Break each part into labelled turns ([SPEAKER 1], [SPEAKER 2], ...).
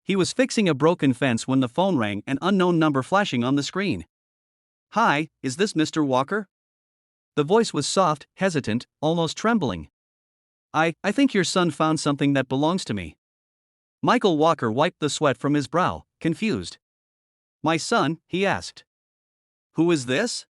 [SPEAKER 1] He was fixing a broken fence when the phone rang, an unknown number flashing on the screen. "Hi, is this Mr. Walker?" The voice was soft, hesitant, almost trembling. I think your son found something that belongs to me." Michael Walker wiped the sweat from his brow, confused. "My son?" he asked. "Who is this?"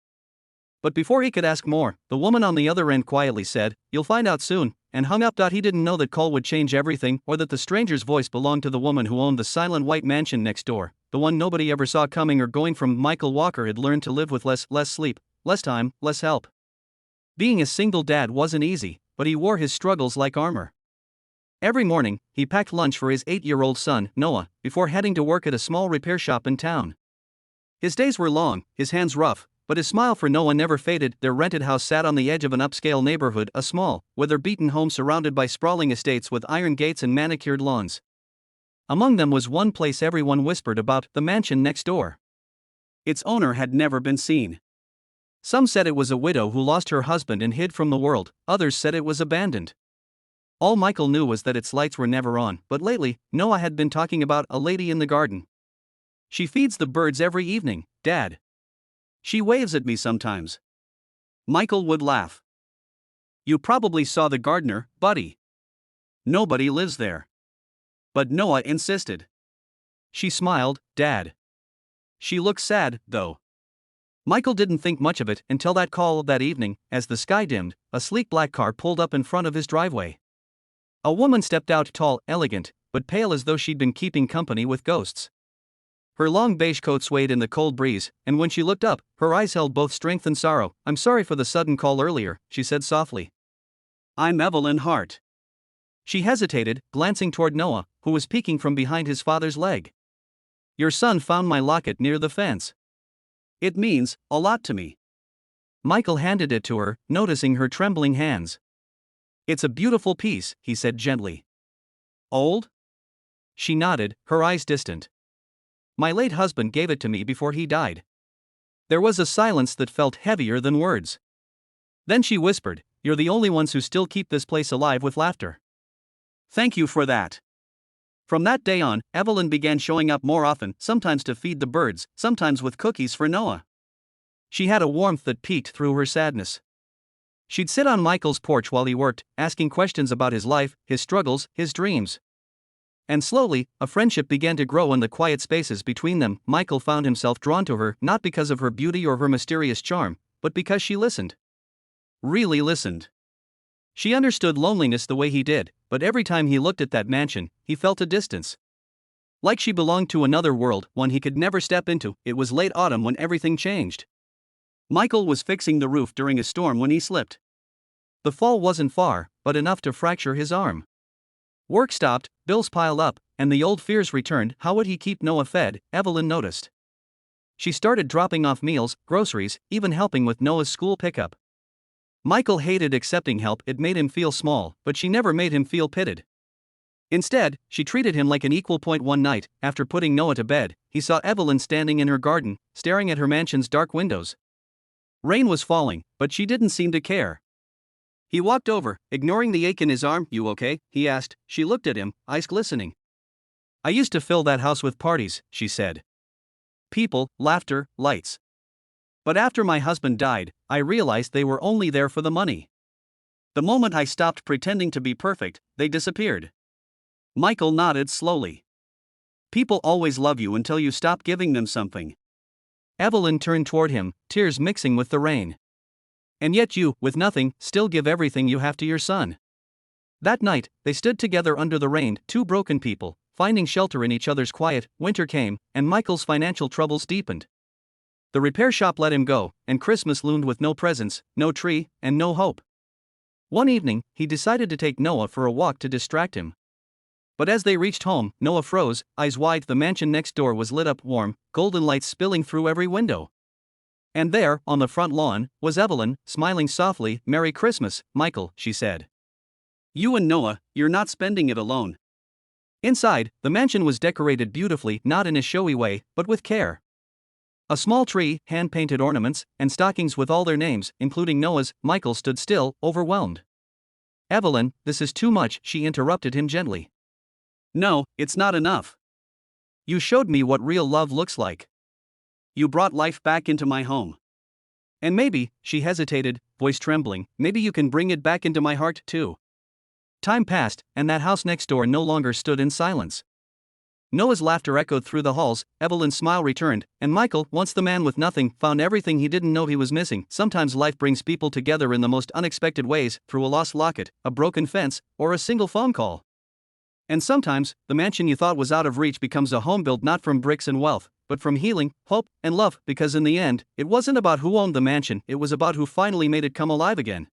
[SPEAKER 1] But before he could ask more, the woman on the other end quietly said, "You'll find out soon," and hung up. He didn't know that call would change everything, or that the stranger's voice belonged to the woman who owned the silent white mansion next door, the one nobody ever saw coming or going. From Michael Walker had learned to live with less sleep, less time, less help. Being a single dad wasn't easy, but he wore his struggles like armor. Every morning, he packed lunch for his 8-year-old son, Noah, before heading to work at a small repair shop in town. His days were long, his hands rough, but his smile for Noah never faded. Their rented house sat on the edge of an upscale neighborhood, a small, weather-beaten home surrounded by sprawling estates with iron gates and manicured lawns. Among them was one place everyone whispered about, the mansion next door. Its owner had never been seen. Some said it was a widow who lost her husband and hid from the world, others said it was abandoned. All Michael knew was that its lights were never on, but lately, Noah had been talking about a lady in the garden. "She feeds the birds every evening, Dad. She waves at me sometimes." Michael would laugh. "You probably saw the gardener, buddy. Nobody lives there." But Noah insisted. "She smiled, Dad. She looks sad, though." Michael didn't think much of it until that call that evening. As the sky dimmed, a sleek black car pulled up in front of his driveway. A woman stepped out, tall, elegant, but pale as though she'd been keeping company with ghosts. Her long beige coat swayed in the cold breeze, and when she looked up, her eyes held both strength and sorrow. "I'm sorry for the sudden call earlier," she said softly. "I'm Evelyn Hart." She hesitated, glancing toward Noah, who was peeking from behind his father's leg. "Your son found my locket near the fence. It means a lot to me." Michael handed it to her, noticing her trembling hands. "It's a beautiful piece," he said gently. "Old?" She nodded, her eyes distant. "My late husband gave it to me before he died." There was a silence that felt heavier than words. Then she whispered, "You're the only ones who still keep this place alive with laughter. Thank you for that." From that day on, Evelyn began showing up more often, sometimes to feed the birds, sometimes with cookies for Noah. She had a warmth that peeked through her sadness. She'd sit on Michael's porch while he worked, asking questions about his life, his struggles, his dreams. And slowly, a friendship began to grow in the quiet spaces between them. Michael found himself drawn to her, not because of her beauty or her mysterious charm, but because she listened. Really listened. She understood loneliness the way he did, but every time he looked at that mansion, he felt a distance. Like she belonged to another world, one he could never step into. It was late autumn when everything changed. Michael was fixing the roof during a storm when he slipped. The fall wasn't far, but enough to fracture his arm. Work stopped, bills piled up, and the old fears returned. How would he keep Noah fed? Evelyn noticed. She started dropping off meals, groceries, even helping with Noah's school pickup. Michael hated accepting help, it made him feel small, but she never made him feel pitied. Instead, she treated him like an equal. One night, after putting Noah to bed, he saw Evelyn standing in her garden, staring at her mansion's dark windows. Rain was falling, but she didn't seem to care. He walked over, ignoring the ache in his arm. "You okay?" he asked. She looked at him, eyes glistening. "I used to fill that house with parties," she said. "People, laughter, lights. But after my husband died, I realized they were only there for the money. The moment I stopped pretending to be perfect, they disappeared." Michael nodded slowly. "People always love you until you stop giving them something." Evelyn turned toward him, tears mixing with the rain. "And yet you, with nothing, still give everything you have to your son." That night, they stood together under the rain, two broken people, finding shelter in each other's quiet. Winter came, and Michael's financial troubles deepened. The repair shop let him go, and Christmas loomed with no presents, no tree, and no hope. One evening, he decided to take Noah for a walk to distract him. But as they reached home, Noah froze, eyes wide. The mansion next door was lit up warm, golden lights spilling through every window. And there, on the front lawn, was Evelyn, smiling softly. "Merry Christmas, Michael," she said. "You and Noah, you're not spending it alone." Inside, the mansion was decorated beautifully, not in a showy way, but with care. A small tree, hand-painted ornaments, and stockings with all their names, including Noah's. Michael stood still, overwhelmed. "Evelyn, this is too much," she interrupted him gently. "No, it's not enough. You showed me what real love looks like. You brought life back into my home. And maybe," she hesitated, voice trembling, "maybe you can bring it back into my heart, too." Time passed, and that house next door no longer stood in silence. Noah's laughter echoed through the halls, Evelyn's smile returned, and Michael, once the man with nothing, found everything he didn't know he was missing. Sometimes life brings people together in the most unexpected ways, through a lost locket, a broken fence, or a single phone call. And sometimes, the mansion you thought was out of reach becomes a home built not from bricks and wealth, but from healing, hope, and love, because in the end, it wasn't about who owned the mansion, it was about who finally made it come alive again.